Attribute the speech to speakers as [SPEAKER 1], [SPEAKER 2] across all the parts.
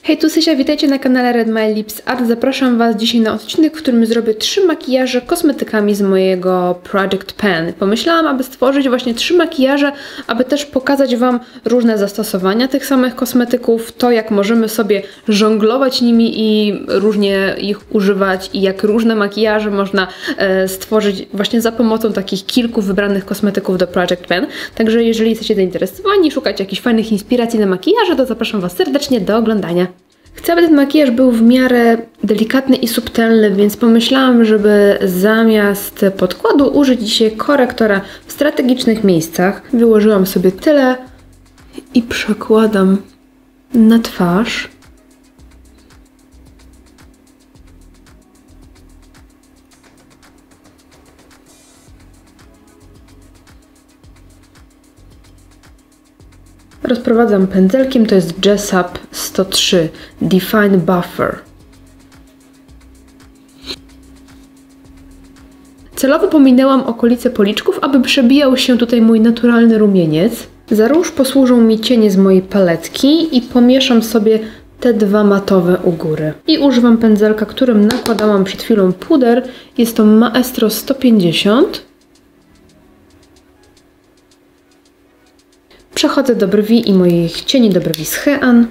[SPEAKER 1] Hej, tu Sysia, witajcie na kanale Red My Lips Art. Zapraszam Was dzisiaj na odcinek, w którym zrobię 3 makijaże kosmetykami z mojego Project Pan. Pomyślałam, aby stworzyć właśnie 3 makijaże, aby też pokazać Wam różne zastosowania tych samych kosmetyków, to jak możemy sobie żonglować nimi i różnie ich używać i jak różne makijaże można stworzyć właśnie za pomocą takich kilku wybranych kosmetyków do Project Pan. Także jeżeli jesteście zainteresowani, szukacie jakichś fajnych inspiracji na makijaże, to zapraszam Was serdecznie do oglądania. Chcę, aby ten makijaż był w miarę delikatny i subtelny, więc pomyślałam, żeby zamiast podkładu użyć dzisiaj korektora w strategicznych miejscach. Wyłożyłam sobie tyle i przekładam na twarz. Rozprowadzam pędzelkiem, to jest Jessup 103 Define Buffer. Celowo pominęłam okolice policzków, aby przebijał się tutaj mój naturalny rumieniec. Za róż posłużą mi cienie z mojej paletki i pomieszam sobie te dwa matowe u góry. I używam pędzelka, którym nakładałam przed chwilą puder. Jest to Maestro 150. Przechodzę do brwi i moich cieni do brwi z Hean.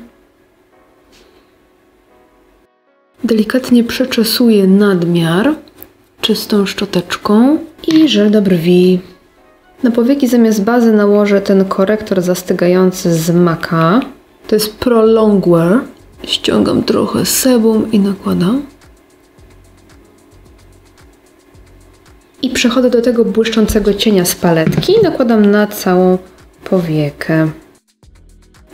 [SPEAKER 1] Delikatnie przeczesuję nadmiar czystą szczoteczką i żel do brwi. Na powieki zamiast bazy nałożę ten korektor zastygający z MAC'a. To jest Pro Longwear. Ściągam trochę sebum i nakładam. I przechodzę do tego błyszczącego cienia z paletki i nakładam na całą powiekę.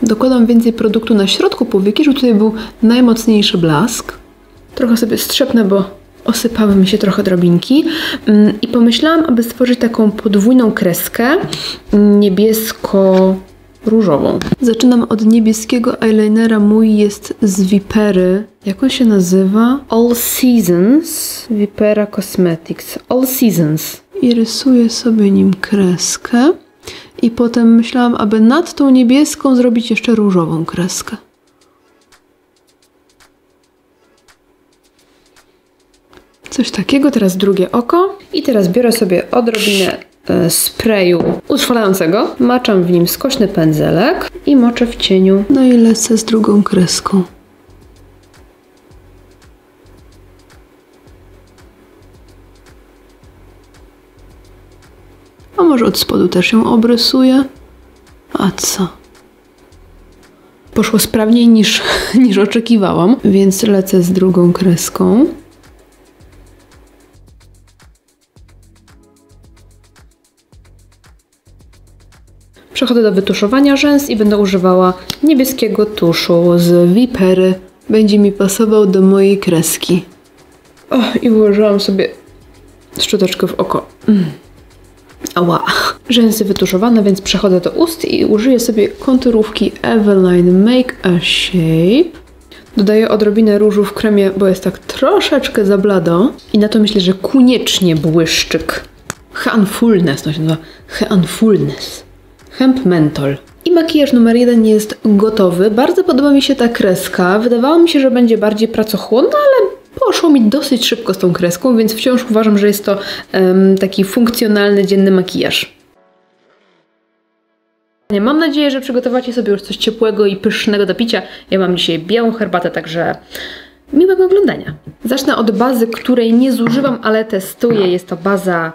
[SPEAKER 1] Dokładam więcej produktu na środku powieki, żeby tutaj był najmocniejszy blask. Trochę sobie strzepnę, bo osypały mi się trochę drobinki. I pomyślałam, aby stworzyć taką podwójną kreskę niebiesko-różową. Zaczynam od niebieskiego eyelinera. Mój jest z Vipery. Jak on się nazywa? All Seasons. Vipera Cosmetics. All Seasons. I rysuję sobie nim kreskę. I potem myślałam, aby nad tą niebieską zrobić jeszcze różową kreskę. Coś takiego, teraz drugie oko. I teraz biorę sobie odrobinę sprayu utrwalającego. Maczam w nim skośny pędzelek i moczę w cieniu. No i lecę z drugą kreską. A może od spodu też ją obrysuję? A co? Poszło sprawniej niż oczekiwałam, więc lecę z drugą kreską. Przechodzę do wytuszowania rzęs i będę używała niebieskiego tuszu z Vipery. Będzie mi pasował do mojej kreski. O, i włożyłam sobie szczoteczkę w oko. Ała. Rzęsy wytuszowane, więc przechodzę do ust i użyję sobie konturówki Eveline Make a Shape. Dodaję odrobinę różu w kremie, bo jest tak troszeczkę za blado. I na to myślę, że koniecznie błyszczyk. Handfulness, to się nazywa Handfulness. Hemp Menthol. I makijaż numer 1 jest gotowy. Bardzo podoba mi się ta kreska. Wydawało mi się, że będzie bardziej pracochłonna, ale poszło mi dosyć szybko z tą kreską, więc wciąż uważam, że jest to taki funkcjonalny, dzienny makijaż. Mam nadzieję, że przygotowacie sobie już coś ciepłego i pysznego do picia. Ja mam dzisiaj białą herbatę, także miłego oglądania. Zacznę od bazy, której nie zużywam, ale testuję. Jest to baza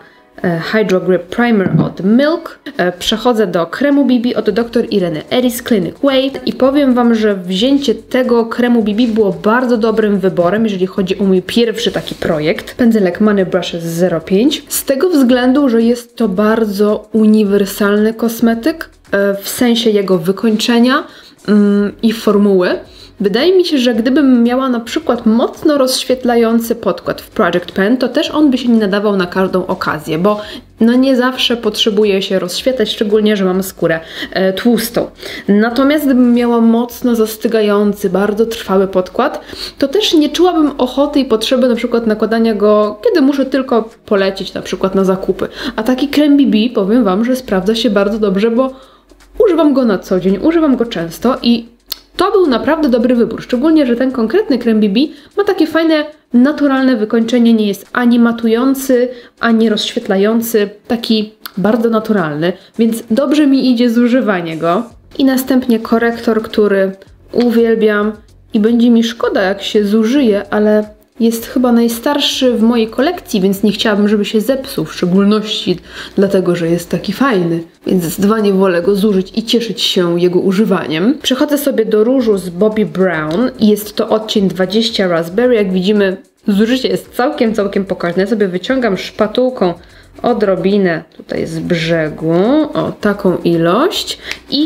[SPEAKER 1] Hydro Grip Primer od Milk. Przechodzę do kremu BB od Dr. Ireny Ellis Clinic Way i powiem Wam, że wzięcie tego kremu BB było bardzo dobrym wyborem, jeżeli chodzi o mój pierwszy taki projekt. Pędzelek Money Brushes 05. Z tego względu, że jest to bardzo uniwersalny kosmetyk w sensie jego wykończenia i formuły. Wydaje mi się, że gdybym miała na przykład mocno rozświetlający podkład w Project Pan, to też on by się nie nadawał na każdą okazję, bo no nie zawsze potrzebuje się rozświetlać, szczególnie, że mam skórę tłustą. Natomiast gdybym miała mocno zastygający, bardzo trwały podkład, to też nie czułabym ochoty i potrzeby na przykład nakładania go, kiedy muszę tylko polecieć na przykład na zakupy. A taki krem BB, powiem Wam, że sprawdza się bardzo dobrze, bo używam go na co dzień, używam go często i To był naprawdę dobry wybór, szczególnie, że ten konkretny krem BB ma takie fajne, naturalne wykończenie, nie jest ani matujący, ani rozświetlający, taki bardzo naturalny, więc dobrze mi idzie zużywanie go. I następnie korektor, który uwielbiam i będzie mi szkoda, jak się zużyje, ale jest chyba najstarszy w mojej kolekcji, więc nie chciałabym, żeby się zepsuł, w szczególności dlatego, że jest taki fajny. Więc zdecydowanie wolę go zużyć i cieszyć się jego używaniem. Przechodzę sobie do różu z Bobbi Brown i jest to odcień 20 Raspberry. Jak widzimy, zużycie jest całkiem pokaźne. Ja sobie wyciągam szpatułką odrobinę tutaj z brzegu, o taką ilość i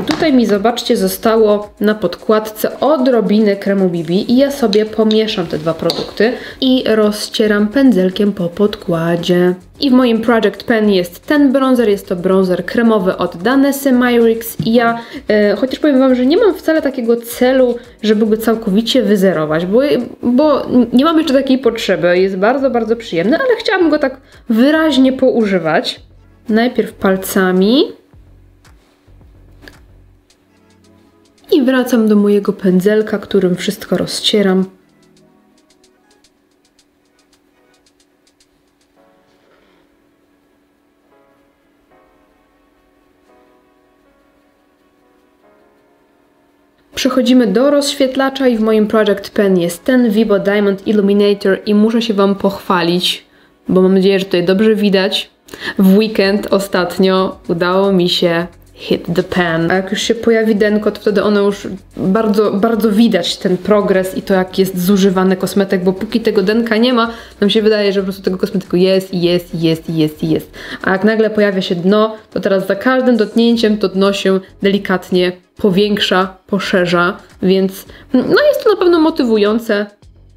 [SPEAKER 1] tutaj mi, zobaczcie, zostało na podkładce odrobinę kremu BB i ja sobie pomieszam te dwa produkty i rozcieram pędzelkiem po podkładzie. I w moim Project Pen jest ten bronzer, jest to bronzer kremowy od Danessy Myricks i ja, chociaż powiem Wam, że nie mam wcale takiego celu, żeby go całkowicie wyzerować, bo nie mam jeszcze takiej potrzeby, jest bardzo przyjemny, ale chciałabym go tak wyraźnie poużywać. Najpierw palcami i wracam do mojego pędzelka, którym wszystko rozcieram. Przechodzimy do rozświetlacza i w moim Project Pen jest ten Vibo Diamond Illuminator i muszę się Wam pochwalić, bo mam nadzieję, że tutaj dobrze widać. W weekend ostatnio udało mi się hit the pen. A jak już się pojawi denko, to wtedy ono już bardzo widać ten progres i to, jak jest zużywany kosmetyk, bo póki tego denka nie ma, nam się wydaje, że po prostu tego kosmetyku jest. A jak nagle pojawia się dno, to teraz za każdym dotknięciem to dno się delikatnie powiększa, poszerza, więc no jest to na pewno motywujące,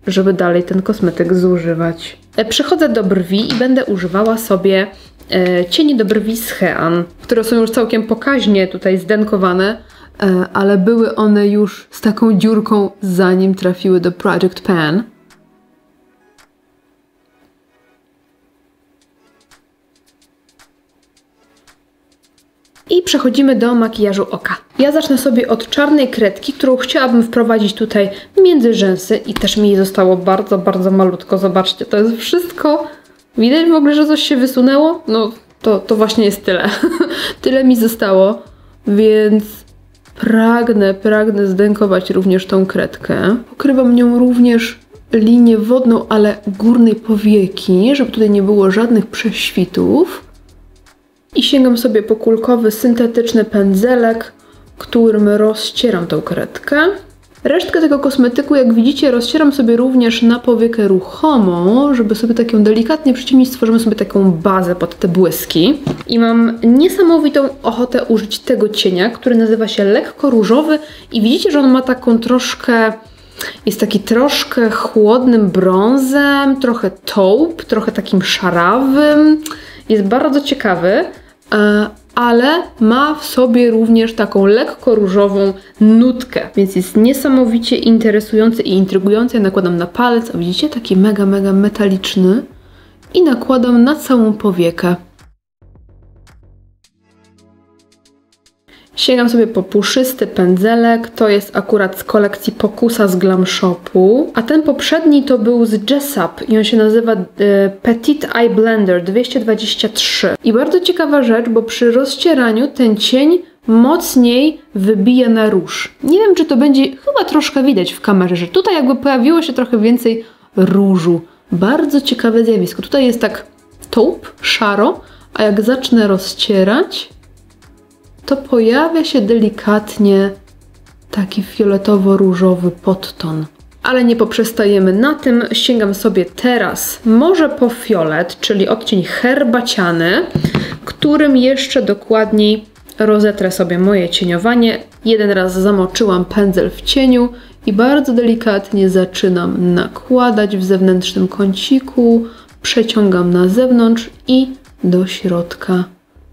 [SPEAKER 1] żeby dalej ten kosmetyk zużywać. Przechodzę do brwi i będę używała sobie cieni do brwi z Hean, które są już całkiem pokaźnie tutaj zdenkowane, ale były one już z taką dziurką, zanim trafiły do Project Pen. I przechodzimy do makijażu oka. Ja zacznę sobie od czarnej kredki, którą chciałabym wprowadzić tutaj między rzęsy i też mi jej zostało bardzo malutko. Zobaczcie, to jest wszystko. Widać w ogóle, że coś się wysunęło? No, to właśnie jest tyle. Tyle mi zostało, więc pragnę zdenkować również tą kredkę. Pokrywam nią również linię wodną, ale górnej powieki, żeby tutaj nie było żadnych prześwitów. I sięgam sobie po kulkowy, syntetyczny pędzelek, którym rozcieram tą kredkę. Resztkę tego kosmetyku, jak widzicie, rozcieram sobie również na powiekę ruchomą, żeby sobie tak ją delikatnie przyciemnić. Stworzymy sobie taką bazę pod te błyski. I mam niesamowitą ochotę użyć tego cienia, który nazywa się lekko różowy i widzicie, że on ma taką troszkę... Jest taki troszkę chłodnym brązem, trochę taupe, trochę takim szarawym. Jest bardzo ciekawy, ale ma w sobie również taką lekko różową nutkę, więc jest niesamowicie interesujący i intrygujący. Ja nakładam na palec, a widzicie, taki mega metaliczny i nakładam na całą powiekę. Sięgam sobie po puszysty pędzelek, to jest akurat z kolekcji Pokusa z Glam Shopu, a ten poprzedni to był z Jessup i on się nazywa Petite Eye Blender 223. I bardzo ciekawa rzecz, bo przy rozcieraniu ten cień mocniej wybija na róż. Nie wiem, czy to będzie, chyba troszkę widać w kamerze, że tutaj jakby pojawiło się trochę więcej różu. Bardzo ciekawe zjawisko. Tutaj jest tak taupe, szaro, a jak zacznę rozcierać, to pojawia się delikatnie taki fioletowo-różowy podton. Ale nie poprzestajemy na tym. Sięgam sobie teraz może po fiolet, czyli odcień herbaciany, którym jeszcze dokładniej rozetrę sobie moje cieniowanie. Jeden raz zamoczyłam pędzel w cieniu i bardzo delikatnie zaczynam nakładać w zewnętrznym kąciku, przeciągam na zewnątrz i do środka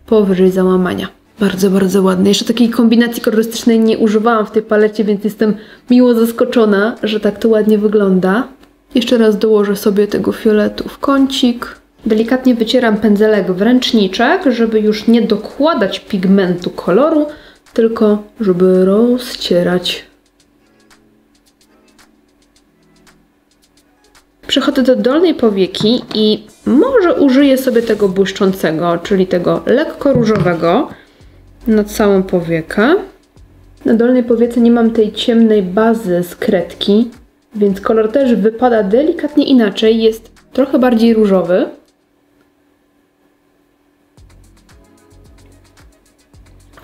[SPEAKER 1] powyżej załamania. Bardzo ładny. Jeszcze takiej kombinacji kolorystycznej nie używałam w tej palecie, więc jestem miło zaskoczona, że tak to ładnie wygląda. Jeszcze raz dołożę sobie tego fioletu w kącik. Delikatnie wycieram pędzelek w ręczniczek, żeby już nie dokładać pigmentu koloru, tylko żeby rozcierać Przechodzę do dolnej powieki i może użyję sobie tego błyszczącego, czyli tego lekko różowego na całą powiekę. Na dolnej powiece nie mam tej ciemnej bazy z kredki, więc kolor też wypada delikatnie inaczej, jest trochę bardziej różowy.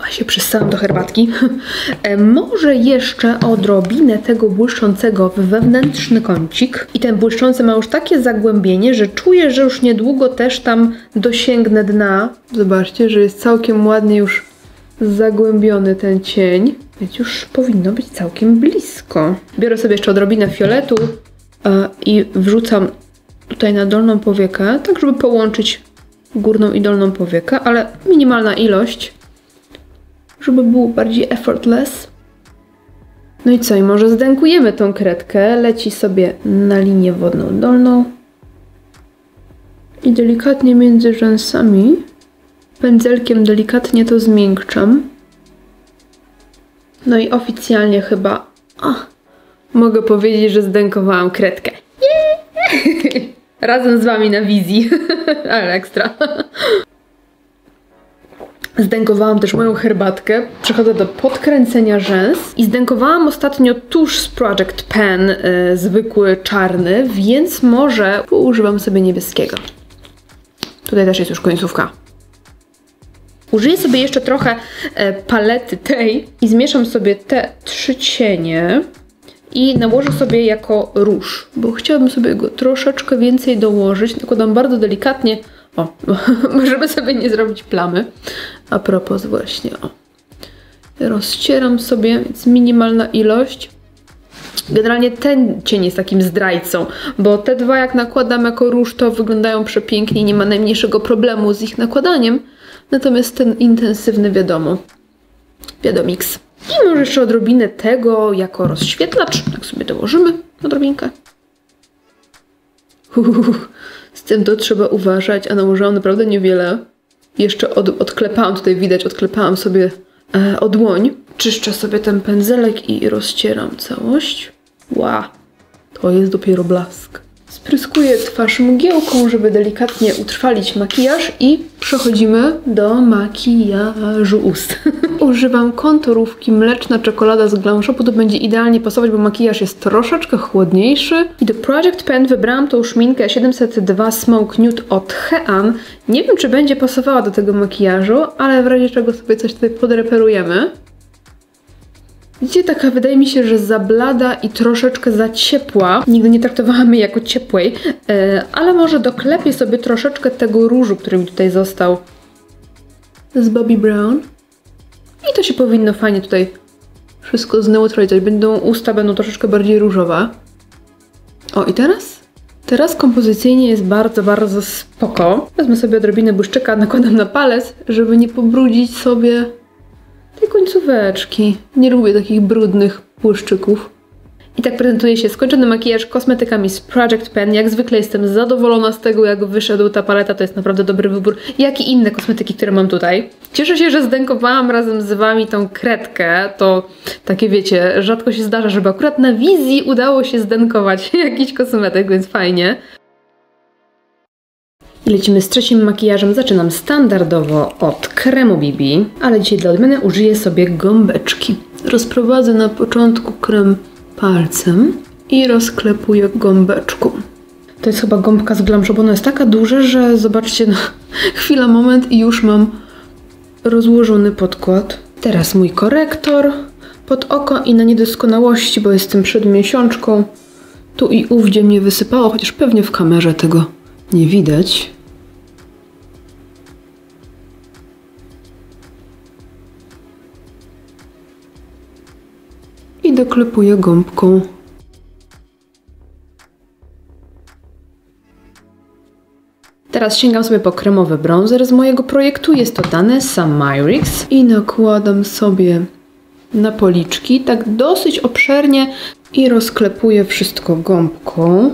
[SPEAKER 1] A się przystałam do herbatki. Może jeszcze odrobinę tego błyszczącego w wewnętrzny kącik. I ten błyszczący ma już takie zagłębienie, że czuję, że już niedługo też tam dosięgnę dna. Zobaczcie, że jest całkiem ładnie już zagłębiony ten cień, więc już powinno być całkiem blisko. Biorę sobie jeszcze odrobinę fioletu i wrzucam tutaj na dolną powiekę, tak żeby połączyć górną i dolną powiekę, ale minimalna ilość, żeby było bardziej effortless. No i co? I może zdękujemy tą kredkę. Leci sobie na linię wodną dolną i delikatnie między rzęsami pędzelkiem delikatnie to zmiękczam. No i oficjalnie chyba mogę powiedzieć, że zdękowałam kredkę. Yeah! Razem z wami na wizji. Ale ekstra. Zdękowałam też moją herbatkę. Przechodzę do podkręcenia rzęs. I zdękowałam ostatnio tusz z Project Pen, zwykły czarny, więc może używam sobie niebieskiego. Tutaj też jest już końcówka. Użyję sobie jeszcze trochę palety tej i zmieszam sobie te 3 cienie i nałożę sobie jako róż, bo chciałabym sobie go troszeczkę więcej dołożyć. Nakładam bardzo delikatnie, żeby sobie nie zrobić plamy. A propos właśnie, rozcieram sobie, więc minimalna ilość. Generalnie ten cień jest takim zdrajcą, bo te dwa jak nakładam jako róż, to wyglądają przepięknie, nie ma najmniejszego problemu z ich nakładaniem. Natomiast ten intensywny wiadomiks. I może jeszcze odrobinę tego jako rozświetlacz. Tak sobie dołożymy odrobinkę. Z tym to trzeba uważać, a nałożyłam naprawdę niewiele. Jeszcze odklepałam, tutaj widać, odklepałam sobie o dłoń. Czyszczę sobie ten pędzelek i rozcieram całość. Wow, to jest dopiero blask. Spryskuję twarz mgiełką, żeby delikatnie utrwalić makijaż i przechodzimy do makijażu ust. Używam konturówki Mleczna Czekolada z Glam Shopu, to będzie idealnie pasować, bo makijaż jest troszeczkę chłodniejszy. I do Project Pen wybrałam tą szminkę 702 Smoke Nude od Hean. Nie wiem, czy będzie pasowała do tego makijażu, ale w razie czego sobie coś tutaj podreperujemy. Widzicie, taka wydaje mi się, że za blada i troszeczkę za ciepła. Nigdy nie traktowałam jej jako ciepłej, ale może doklepię sobie troszeczkę tego różu, który mi tutaj został z Bobbi Brown. I to się powinno fajnie tutaj wszystko zneutralizować. Usta będą troszeczkę bardziej różowe. O, i teraz? Teraz kompozycyjnie jest bardzo, bardzo spoko. Wezmę sobie odrobinę błyszczyka, nakładam na palec, żeby nie pobrudzić sobie tej końcóweczki. Nie lubię takich brudnych błyszczyków. I tak prezentuje się skończony makijaż kosmetykami z Project Pen. Jak zwykle jestem zadowolona z tego, jak wyszedł ta paleta. To jest naprawdę dobry wybór, jak i inne kosmetyki, które mam tutaj. Cieszę się, że zdękowałam razem z wami tą kredkę. To takie wiecie, rzadko się zdarza, żeby akurat na wizji udało się zdękować jakiś kosmetyk, więc fajnie. I lecimy z trzecim makijażem. Zaczynam standardowo od kremu BB, ale dzisiaj dla odmiany użyję sobie gąbeczki. Rozprowadzę na początku krem palcem i rozklepuję gąbeczką. To jest chyba gąbka z Glam Shopu. Ona jest taka duża, że zobaczcie, no, chwila, moment i już mam rozłożony podkład. Teraz mój korektor pod oko i na niedoskonałości, bo jestem przed miesiączką. Tu i ówdzie mnie wysypało, chociaż pewnie w kamerze tego nie widać. I doklepuję gąbką. Teraz sięgam sobie po kremowy bronzer z mojego projektu. Jest to Danessa Myricks. I nakładam sobie na policzki, tak dosyć obszernie i rozklepuję wszystko gąbką.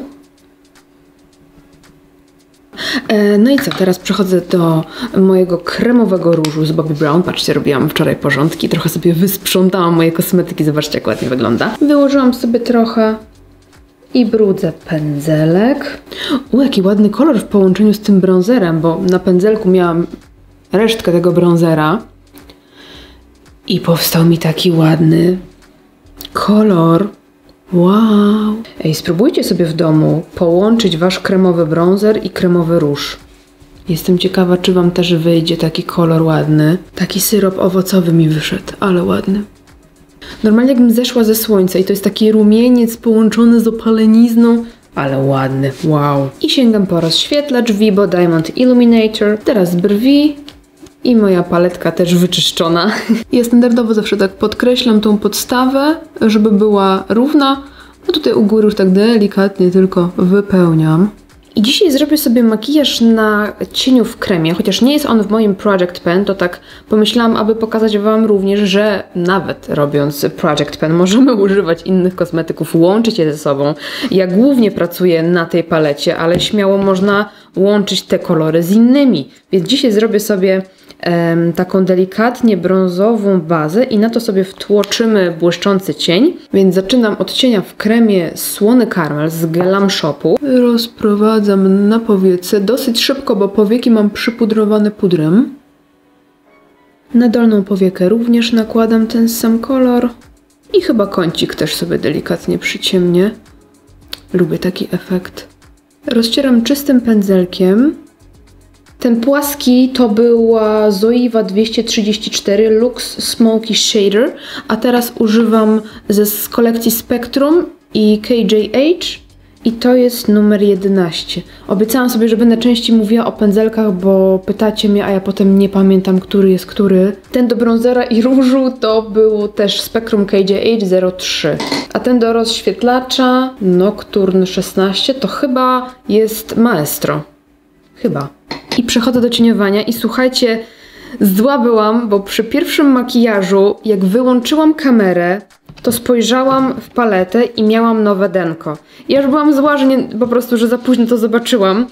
[SPEAKER 1] No i co, teraz przechodzę do mojego kremowego różu z Bobbi Brown. Patrzcie, robiłam wczoraj porządki, trochę sobie wysprzątałam moje kosmetyki, zobaczcie jak ładnie wygląda. Wyłożyłam sobie trochę I brudzę pędzelek. Jaki ładny kolor w połączeniu z tym bronzerem, bo na pędzelku miałam resztkę tego bronzera. I powstał mi taki ładny kolor. Wow! Ej, spróbujcie sobie w domu połączyć wasz kremowy bronzer i kremowy róż. Jestem ciekawa, czy wam też wyjdzie taki kolor ładny. Taki syrop owocowy mi wyszedł, ale ładny. Normalnie jakbym zeszła ze słońca i to jest taki rumieniec połączony z opalenizną, ale ładny, wow. I sięgam po rozświetlacz Vibo Diamond Illuminator. Teraz brwi i moja paletka też wyczyszczona. Ja standardowo zawsze tak podkreślam tą podstawę, żeby była równa. A tutaj u góry już tak delikatnie tylko wypełniam. I dzisiaj zrobię sobie makijaż na cieniu w kremie, chociaż nie jest on w moim Project Pen, to tak pomyślałam, aby pokazać wam również, że nawet robiąc Project Pen możemy używać innych kosmetyków, łączyć je ze sobą. Ja głównie pracuję na tej palecie, ale śmiało można łączyć te kolory z innymi. Więc dzisiaj zrobię sobie taką delikatnie brązową bazę i na to sobie wtłoczymy błyszczący cień. Więc zaczynam od cienia w kremie Słony Karmel z Glam Shopu. Rozprowadzam na powiece dosyć szybko, bo powieki mam przypudrowane pudrem. Na dolną powiekę również nakładam ten sam kolor. I chyba kącik też sobie delikatnie przyciemnię. Lubię taki efekt. Rozcieram czystym pędzelkiem. Ten płaski to była Zoeva 234 Luxe Smoky Shader, a teraz używam z kolekcji Spectrum i KJH i to jest numer 11. Obiecałam sobie, że będę częściej mówiła o pędzelkach, bo pytacie mnie, a ja potem nie pamiętam, który jest który. Ten do bronzera i różu to był też Spectrum KJH 03, a ten do rozświetlacza Nocturne 16 to chyba jest Maestro. Chyba. I przechodzę do cieniowania i słuchajcie, zła byłam, bo przy pierwszym makijażu, jak wyłączyłam kamerę, to spojrzałam w paletę i miałam nowe denko. Ja już byłam zła, że po prostu, że za późno to zobaczyłam.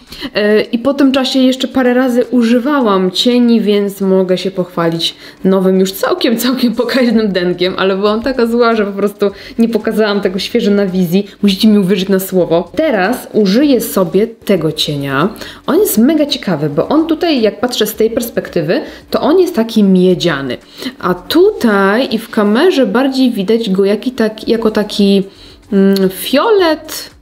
[SPEAKER 1] I po tym czasie jeszcze parę razy używałam cieni, więc mogę się pochwalić nowym już całkiem pokaźnym denkiem, ale byłam taka zła, że po prostu nie pokazałam tego świeżo na wizji. Musicie mi uwierzyć na słowo. Teraz użyję sobie tego cienia. On jest mega ciekawy, bo on tutaj, jak patrzę z tej perspektywy, to on jest taki miedziany. A tutaj i w kamerze bardziej widać go jako taki fiolet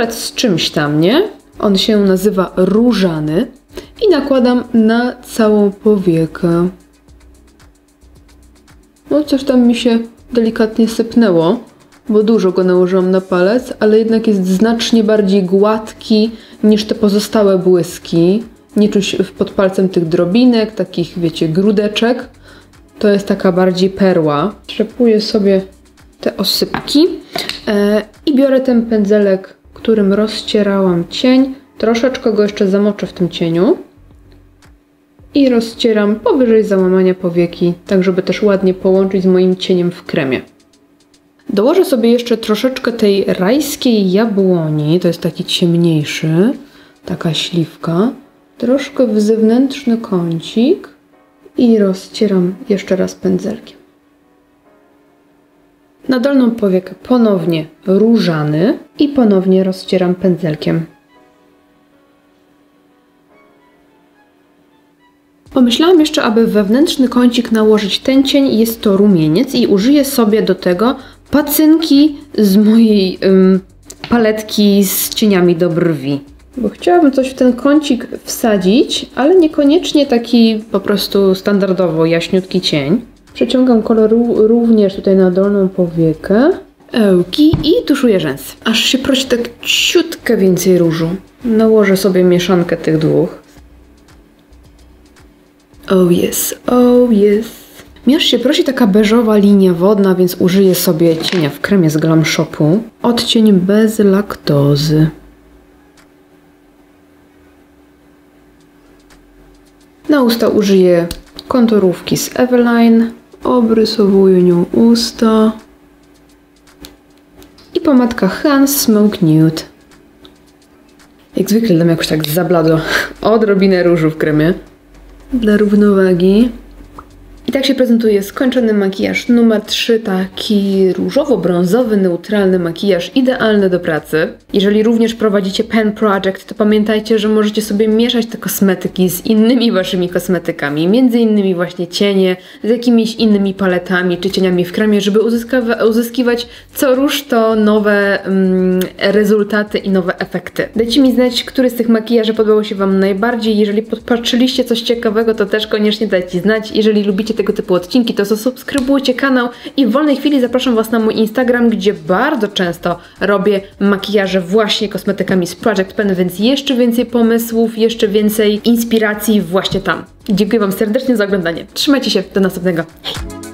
[SPEAKER 1] z czymś tam, nie? On się nazywa różany i nakładam na całą powiekę. No coś tam mi się delikatnie sypnęło, bo dużo go nałożyłam na palec, ale jednak jest znacznie bardziej gładki niż te pozostałe błyski. Nie czuć pod palcem tych drobinek, takich wiecie, grudeczek. To jest taka bardziej perła. Trzepuję sobie te osypki i biorę ten pędzelek, którym rozcierałam cień. Troszeczkę go jeszcze zamoczę w tym cieniu. I rozcieram powyżej załamania powieki, tak żeby też ładnie połączyć z moim cieniem w kremie. Dołożę sobie jeszcze troszeczkę tej rajskiej jabłoni. To jest taki ciemniejszy, taka śliwka. Troszkę w zewnętrzny kącik. I rozcieram jeszcze raz pędzelkiem. Na dolną powiekę ponownie różany i ponownie rozcieram pędzelkiem. Pomyślałam jeszcze, aby wewnętrzny kącik nałożyć ten cień. Jest to rumieniec i użyję sobie do tego pacynki z mojej paletki z cieniami do brwi. Bo chciałabym coś w ten kącik wsadzić, ale niekoniecznie taki po prostu standardowo jaśniutki cień. Przeciągam kolor również tutaj na dolną powiekę. Ełki i tuszuję rzęsy. Aż się prosi tak ciutkę więcej różu. Nałożę sobie mieszankę tych dwóch. Oh yes, oh yes. Mi aż się prosi taka beżowa linia wodna, więc użyję sobie cienia w kremie z Glam Shopu. Odcień bez laktozy. Na usta użyję konturówki z Eveline. Obrysowuję nią usta. I pomadka Hans Smoke Nude. Jak zwykle dam jakoś tak zabladło. Odrobinę różu w kremie. Dla równowagi. I tak się prezentuje skończony makijaż numer 3, taki różowo-brązowy, neutralny makijaż, idealny do pracy. Jeżeli również prowadzicie pen project, to pamiętajcie, że możecie sobie mieszać te kosmetyki z innymi waszymi kosmetykami, między innymi właśnie cienie, z jakimiś innymi paletami czy cieniami w kremie, żeby uzyskiwać co rusz to nowe rezultaty i nowe efekty. Dajcie mi znać, który z tych makijaży podobał się wam najbardziej. Jeżeli podpatrzyliście coś ciekawego, to też koniecznie dajcie znać. Jeżeli lubicie tego typu odcinki, to zasubskrybujcie kanał i w wolnej chwili zapraszam was na mój Instagram, gdzie bardzo często robię makijaże właśnie kosmetykami z Project Pen, więc jeszcze więcej pomysłów, jeszcze więcej inspiracji właśnie tam. Dziękuję wam serdecznie za oglądanie. Trzymajcie się, do następnego. Hej!